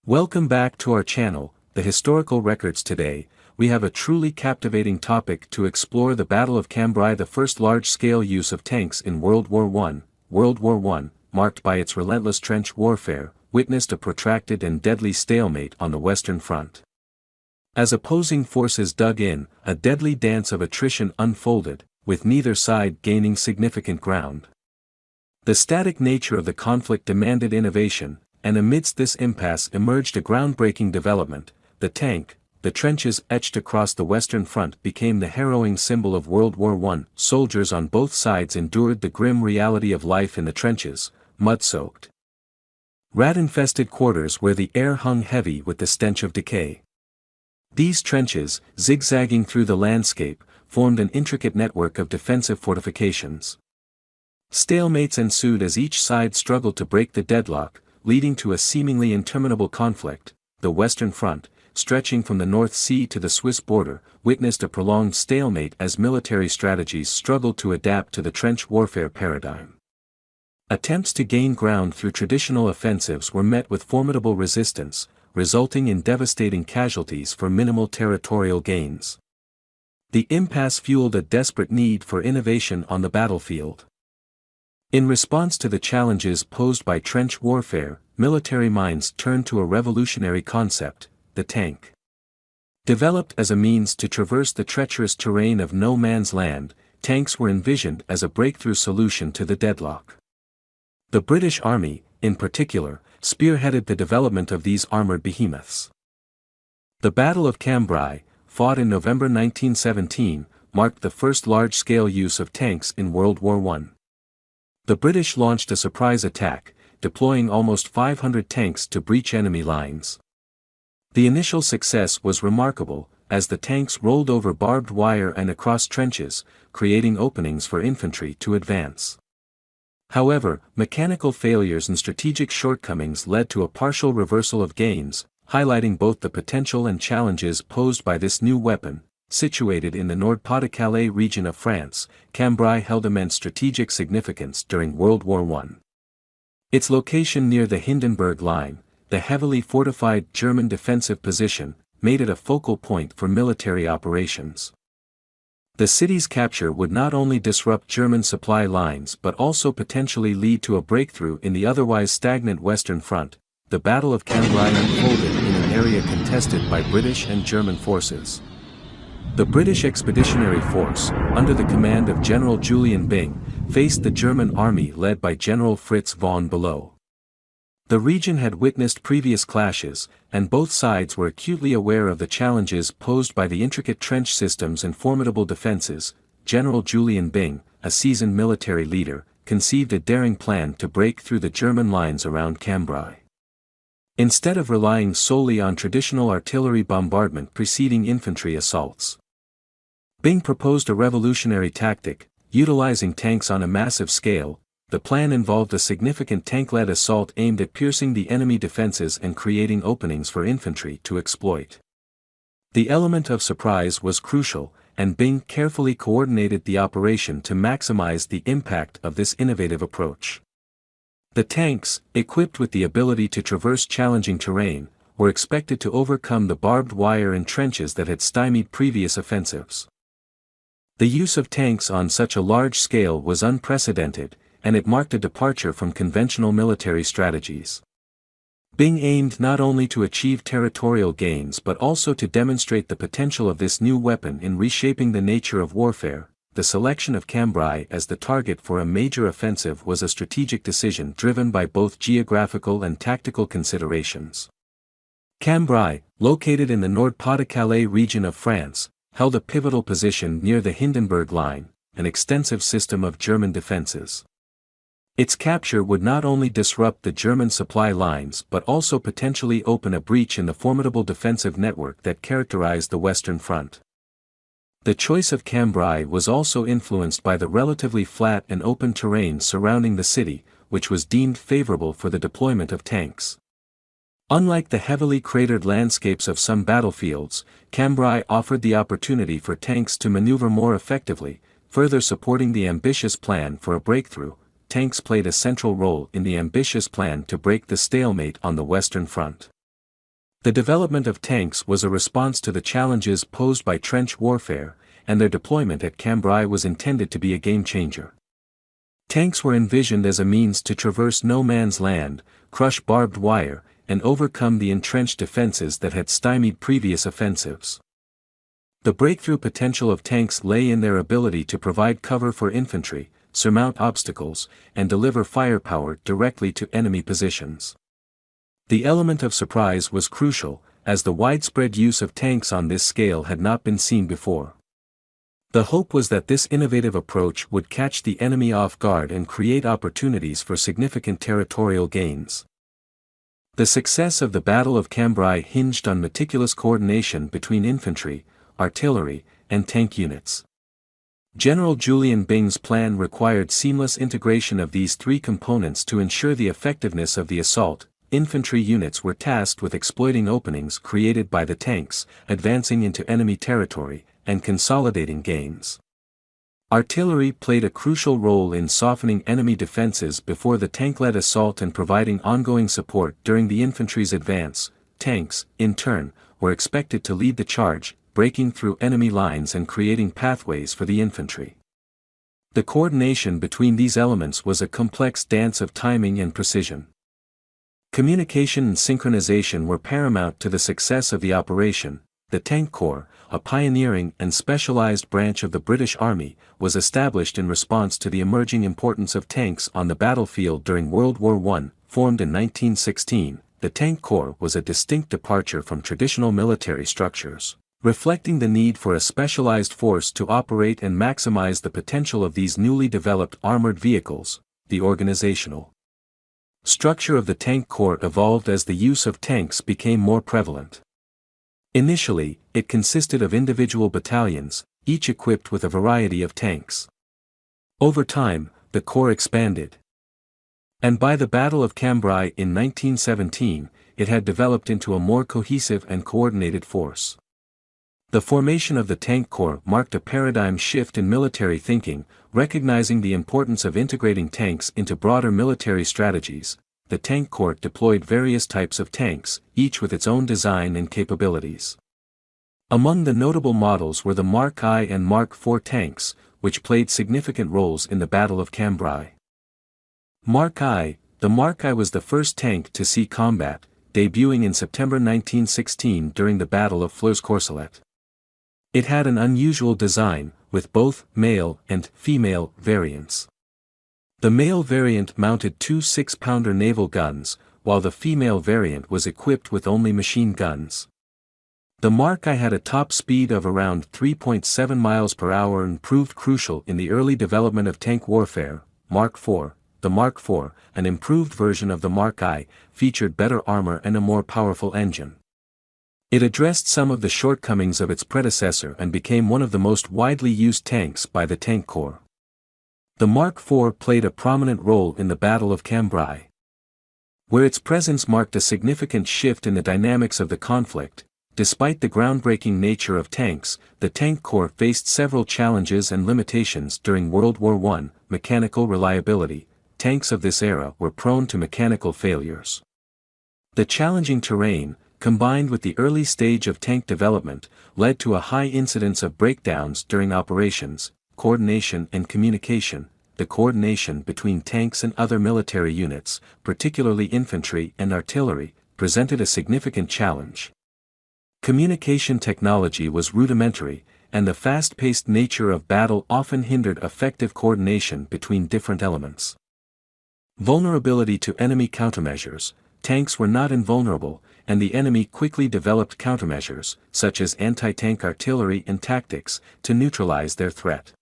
Welcome back to our channel, The Historical Records. Today, we have a truly captivating topic to explore: the Battle of Cambrai, the first large-scale use of tanks in World War I. World War I, marked by its relentless trench warfare, witnessed a protracted and deadly stalemate on the Western Front. As opposing forces dug in, a deadly dance of attrition unfolded, with neither side gaining significant ground. The static nature of the conflict demanded innovation, and amidst this impasse emerged a groundbreaking development: the tank. The trenches etched across the Western Front became the harrowing symbol of World War I. Soldiers on both sides endured the grim reality of life in the trenches, mud-soaked, rat-infested quarters where the air hung heavy with the stench of decay. These trenches, zigzagging through the landscape, formed an intricate network of defensive fortifications. Stalemates ensued as each side struggled to break the deadlock, leading to a seemingly interminable conflict. The Western Front, stretching from the North Sea to the Swiss border, witnessed a prolonged stalemate as military strategies struggled to adapt to the trench warfare paradigm. Attempts to gain ground through traditional offensives were met with formidable resistance, resulting in devastating casualties for minimal territorial gains. The impasse fueled a desperate need for innovation on the battlefield. In response to the challenges posed by trench warfare, military minds turned to a revolutionary concept: the tank. Developed as a means to traverse the treacherous terrain of no man's land, tanks were envisioned as a breakthrough solution to the deadlock. The British Army, in particular, spearheaded the development of these armored behemoths. The Battle of Cambrai, fought in November 1917, marked the first large-scale use of tanks in World War I. The British launched a surprise attack, deploying almost 500 tanks to breach enemy lines. The initial success was remarkable, as the tanks rolled over barbed wire and across trenches, creating openings for infantry to advance. However, mechanical failures and strategic shortcomings led to a partial reversal of gains, highlighting both the potential and challenges posed by this new weapon. Situated in the Nord-Pas-de-Calais region of France, Cambrai held immense strategic significance during World War I. Its location near the Hindenburg Line, the heavily fortified German defensive position, made it a focal point for military operations. The city's capture would not only disrupt German supply lines but also potentially lead to a breakthrough in the otherwise stagnant Western Front. The Battle of Cambrai unfolded in an area contested by British and German forces. The British Expeditionary Force, under the command of General Julian Byng, faced the German army led by General Fritz von Below. The region had witnessed previous clashes, and both sides were acutely aware of the challenges posed by the intricate trench systems and formidable defenses. General Julian Byng, a seasoned military leader, conceived a daring plan to break through the German lines around Cambrai. Instead of relying solely on traditional artillery bombardment preceding infantry assaults, Byng proposed a revolutionary tactic: utilizing tanks on a massive scale. The plan involved a significant tank-led assault aimed at piercing the enemy defenses and creating openings for infantry to exploit. The element of surprise was crucial, and Byng carefully coordinated the operation to maximize the impact of this innovative approach. The tanks, equipped with the ability to traverse challenging terrain, were expected to overcome the barbed wire and trenches that had stymied previous offensives. The use of tanks on such a large scale was unprecedented, and it marked a departure from conventional military strategies. Byng aimed not only to achieve territorial gains but also to demonstrate the potential of this new weapon in reshaping the nature of warfare. The selection of Cambrai as the target for a major offensive was a strategic decision driven by both geographical and tactical considerations. Cambrai, located in the Nord-Pas-de-Calais region of France, held a pivotal position near the Hindenburg Line, an extensive system of German defenses. Its capture would not only disrupt the German supply lines but also potentially open a breach in the formidable defensive network that characterized the Western Front. The choice of Cambrai was also influenced by the relatively flat and open terrain surrounding the city, which was deemed favorable for the deployment of tanks. Unlike the heavily cratered landscapes of some battlefields, Cambrai offered the opportunity for tanks to maneuver more effectively, further supporting the ambitious plan for a breakthrough. Tanks played a central role in the ambitious plan to break the stalemate on the Western Front. The development of tanks was a response to the challenges posed by trench warfare, and their deployment at Cambrai was intended to be a game-changer. Tanks were envisioned as a means to traverse no man's land, crush barbed wire, and overcome the entrenched defenses that had stymied previous offensives. The breakthrough potential of tanks lay in their ability to provide cover for infantry, surmount obstacles, and deliver firepower directly to enemy positions. The element of surprise was crucial, as the widespread use of tanks on this scale had not been seen before. The hope was that this innovative approach would catch the enemy off guard and create opportunities for significant territorial gains. The success of the Battle of Cambrai hinged on meticulous coordination between infantry, artillery, and tank units. General Julian Byng's plan required seamless integration of these three components to ensure the effectiveness of the assault. Infantry units were tasked with exploiting openings created by the tanks, advancing into enemy territory, and consolidating gains. Artillery played a crucial role in softening enemy defenses before the tank-led assault and providing ongoing support during the infantry's advance. Tanks, in turn, were expected to lead the charge, breaking through enemy lines and creating pathways for the infantry. The coordination between these elements was a complex dance of timing and precision. Communication and synchronization were paramount to the success of the operation. The Tank Corps, a pioneering and specialized branch of the British Army, was established in response to the emerging importance of tanks on the battlefield during World War I. Formed in 1916, the Tank Corps was a distinct departure from traditional military structures, reflecting the need for a specialized force to operate and maximize the potential of these newly developed armored vehicles. The organizational structure of the Tank Corps evolved as the use of tanks became more prevalent. Initially, it consisted of individual battalions, each equipped with a variety of tanks. Over time, the Corps expanded. And by the Battle of Cambrai in 1917, it had developed into a more cohesive and coordinated force. The formation of the Tank Corps marked a paradigm shift in military thinking, recognizing the importance of integrating tanks into broader military strategies. The Tank Corps deployed various types of tanks, each with its own design and capabilities. Among the notable models were the Mark I and Mark IV tanks, which played significant roles in the Battle of Cambrai. The Mark I was the first tank to see combat, debuting in September 1916 during the Battle of Flers-Courcelette. It had an unusual design, with both male and female variants. The male variant mounted two 6-pounder naval guns, while the female variant was equipped with only machine guns. The Mark I had a top speed of around 3.7 miles per hour and proved crucial in the early development of tank warfare. The Mark IV, an improved version of the Mark I, featured better armor and a more powerful engine. It addressed some of the shortcomings of its predecessor and became one of the most widely used tanks by the Tank Corps. The Mark IV played a prominent role in the Battle of Cambrai, where its presence marked a significant shift in the dynamics of the conflict. Despite the groundbreaking nature of tanks, the Tank Corps faced several challenges and limitations during World War I. Mechanical reliability. Tanks of this era were prone to mechanical failures. The challenging terrain, combined with the early stage of tank development, led to a high incidence of breakdowns during operations. Coordination and communication. The coordination between tanks and other military units, particularly infantry and artillery, presented a significant challenge. Communication technology was rudimentary, and the fast-paced nature of battle often hindered effective coordination between different elements. Vulnerability to enemy countermeasures. Tanks were not invulnerable, and the enemy quickly developed countermeasures, such as anti-tank artillery and tactics, to neutralize their threat.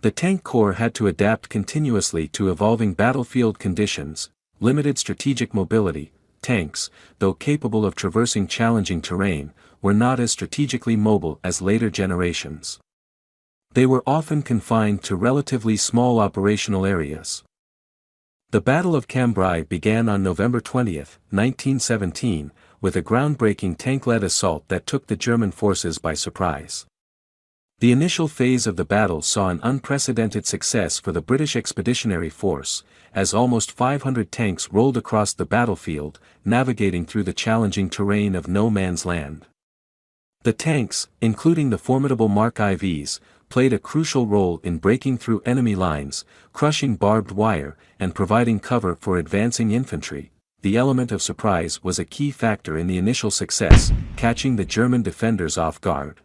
The Tank Corps had to adapt continuously to evolving battlefield conditions. Limited strategic mobility. Tanks, though capable of traversing challenging terrain, were not as strategically mobile as later generations. They were often confined to relatively small operational areas. The Battle of Cambrai began on November 20, 1917, with a groundbreaking tank-led assault that took the German forces by surprise. The initial phase of the battle saw an unprecedented success for the British Expeditionary Force, as almost 500 tanks rolled across the battlefield, navigating through the challenging terrain of no man's land. The tanks, including the formidable Mark IVs, played a crucial role in breaking through enemy lines, crushing barbed wire, and providing cover for advancing infantry. The element of surprise was a key factor in the initial success, catching the German defenders off guard.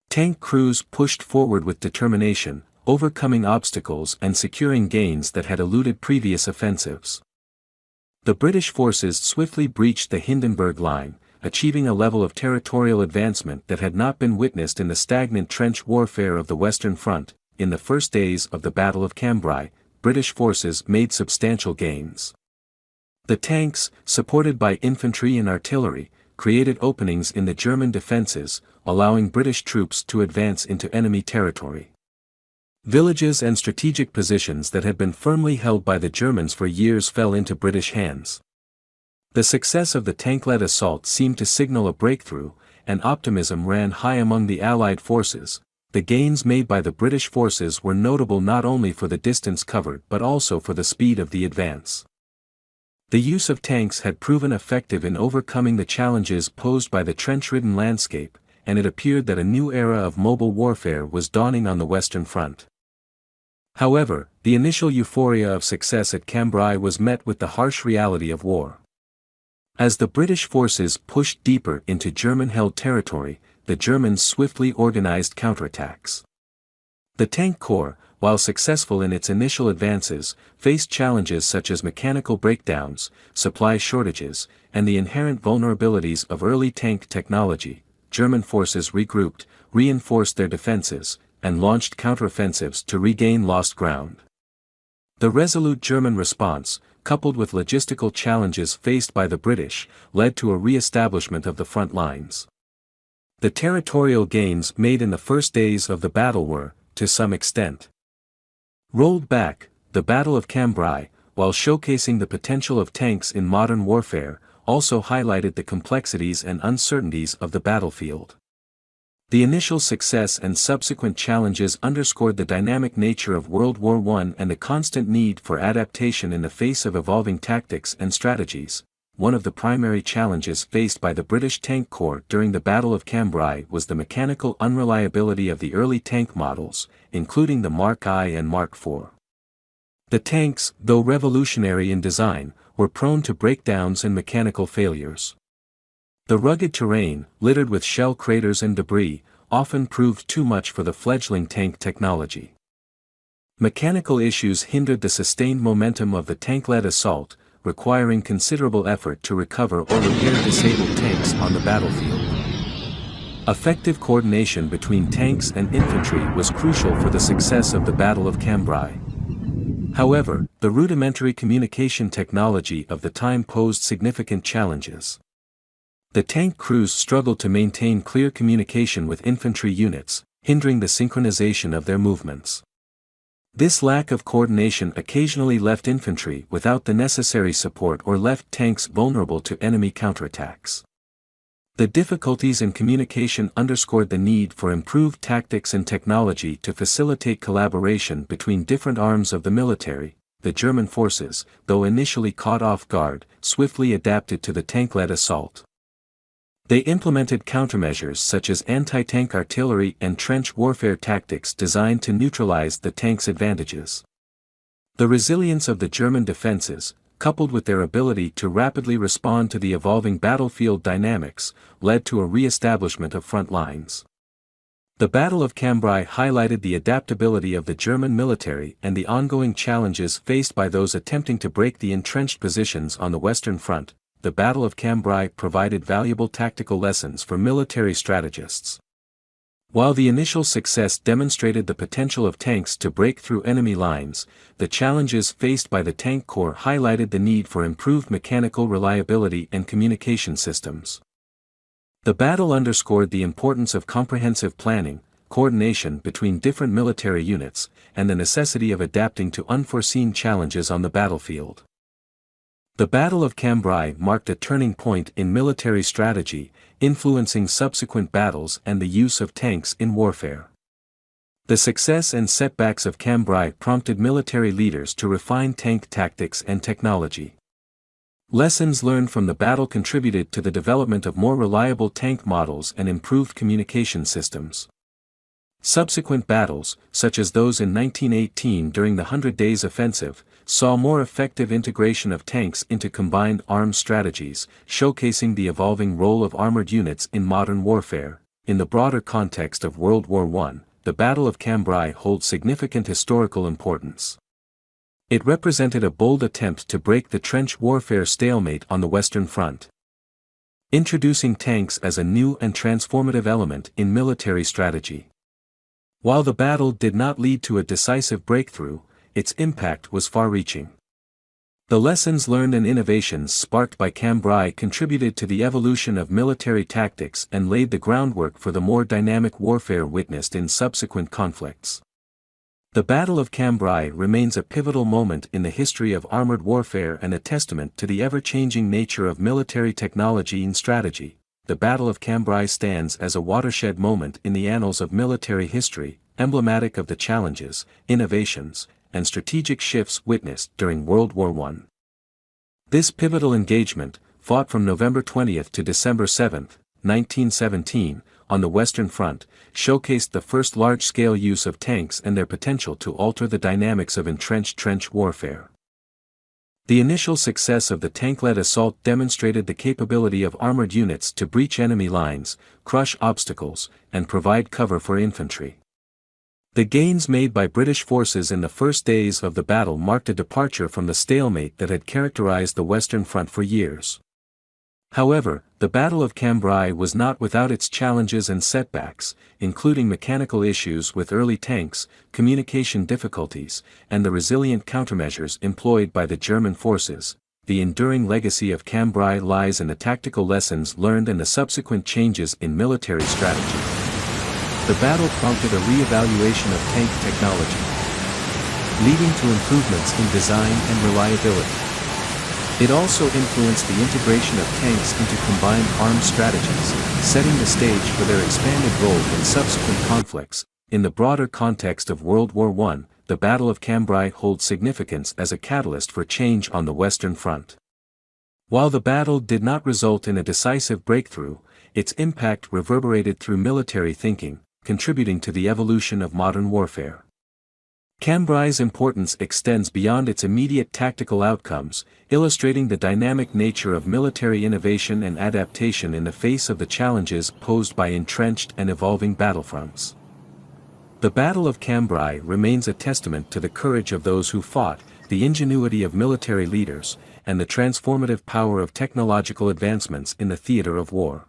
Tank crews pushed forward with determination, overcoming obstacles and securing gains that had eluded previous offensives. The British forces swiftly breached the Hindenburg Line, achieving a level of territorial advancement that had not been witnessed in the stagnant trench warfare of the Western Front. In the first days of the Battle of Cambrai, British forces made substantial gains. The tanks, supported by infantry and artillery, created openings in the German defenses, allowing British troops to advance into enemy territory. Villages and strategic positions that had been firmly held by the Germans for years fell into British hands. The success of the tank-led assault seemed to signal a breakthrough, and optimism ran high among the Allied forces. The gains made by the British forces were notable not only for the distance covered but also for the speed of the advance. The use of tanks had proven effective in overcoming the challenges posed by the trench-ridden landscape, and it appeared that a new era of mobile warfare was dawning on the Western Front. However, the initial euphoria of success at Cambrai was met with the harsh reality of war. As the British forces pushed deeper into German-held territory, the Germans swiftly organized counterattacks. The Tank Corps, while successful in its initial advances, faced challenges such as mechanical breakdowns, supply shortages, and the inherent vulnerabilities of early tank technology. German forces regrouped, reinforced their defenses, and launched counteroffensives to regain lost ground. The resolute German response, coupled with logistical challenges faced by the British, led to a re-establishment of the front lines. The territorial gains made in the first days of the battle were, to some extent, rolled back. The Battle of Cambrai, while showcasing the potential of tanks in modern warfare, also highlighted the complexities and uncertainties of the battlefield. The initial success and subsequent challenges underscored the dynamic nature of World War I and the constant need for adaptation in the face of evolving tactics and strategies. One of the primary challenges faced by the British Tank Corps during the Battle of Cambrai was the mechanical unreliability of the early tank models, including the Mark I and Mark IV. The tanks, though revolutionary in design, were prone to breakdowns and mechanical failures. The rugged terrain, littered with shell craters and debris, often proved too much for the fledgling tank technology. Mechanical issues hindered the sustained momentum of the tank-led assault, requiring considerable effort to recover or repair disabled tanks on the battlefield. Effective coordination between tanks and infantry was crucial for the success of the Battle of Cambrai. However, the rudimentary communication technology of the time posed significant challenges. The tank crews struggled to maintain clear communication with infantry units, hindering the synchronization of their movements. This lack of coordination occasionally left infantry without the necessary support or left tanks vulnerable to enemy counterattacks. The difficulties in communication underscored the need for improved tactics and technology to facilitate collaboration between different arms of the military. The German forces, though initially caught off guard, swiftly adapted to the tank-led assault. They implemented countermeasures such as anti-tank artillery and trench warfare tactics designed to neutralize the tank's advantages. The resilience of the German defenses, coupled with their ability to rapidly respond to the evolving battlefield dynamics, led to a re-establishment of front lines. The Battle of Cambrai highlighted the adaptability of the German military and the ongoing challenges faced by those attempting to break the entrenched positions on the Western Front. The Battle of Cambrai provided valuable tactical lessons for military strategists. While the initial success demonstrated the potential of tanks to break through enemy lines, the challenges faced by the Tank Corps highlighted the need for improved mechanical reliability and communication systems. The battle underscored the importance of comprehensive planning, coordination between different military units, and the necessity of adapting to unforeseen challenges on the battlefield. The Battle of Cambrai marked a turning point in military strategy, influencing subsequent battles and the use of tanks in warfare. The success and setbacks of Cambrai prompted military leaders to refine tank tactics and technology. Lessons learned from the battle contributed to the development of more reliable tank models and improved communication systems. Subsequent battles, such as those in 1918 during the Hundred Days Offensive, saw more effective integration of tanks into combined arms strategies, showcasing the evolving role of armored units in modern warfare. In the broader context of World War I, the Battle of Cambrai holds significant historical importance. It represented a bold attempt to break the trench warfare stalemate on the Western Front, introducing tanks as a new and transformative element in military strategy. While the battle did not lead to a decisive breakthrough, its impact was far-reaching. The lessons learned and innovations sparked by Cambrai contributed to the evolution of military tactics and laid the groundwork for the more dynamic warfare witnessed in subsequent conflicts. The Battle of Cambrai remains a pivotal moment in the history of armored warfare and a testament to the ever-changing nature of military technology and strategy. The Battle of Cambrai stands as a watershed moment in the annals of military history, emblematic of the challenges, innovations, and strategic shifts witnessed during World War I. This pivotal engagement, fought from November 20 to December 7, 1917, on the Western Front, showcased the first large-scale use of tanks and their potential to alter the dynamics of entrenched trench warfare. The initial success of the tank-led assault demonstrated the capability of armored units to breach enemy lines, crush obstacles, and provide cover for infantry. The gains made by British forces in the first days of the battle marked a departure from the stalemate that had characterized the Western Front for years. However, the Battle of Cambrai was not without its challenges and setbacks, including mechanical issues with early tanks, communication difficulties, and the resilient countermeasures employed by the German forces. The enduring legacy of Cambrai lies in the tactical lessons learned and the subsequent changes in military strategy. The battle prompted a re-evaluation of tank technology, leading to improvements in design and reliability. It also influenced the integration of tanks into combined arms strategies, setting the stage for their expanded role in subsequent conflicts. In the broader context of World War I, the Battle of Cambrai holds significance as a catalyst for change on the Western Front. While the battle did not result in a decisive breakthrough, its impact reverberated through military thinking, contributing to the evolution of modern warfare. Cambrai's importance extends beyond its immediate tactical outcomes, illustrating the dynamic nature of military innovation and adaptation in the face of the challenges posed by entrenched and evolving battlefronts. The Battle of Cambrai remains a testament to the courage of those who fought, the ingenuity of military leaders, and the transformative power of technological advancements in the theater of war.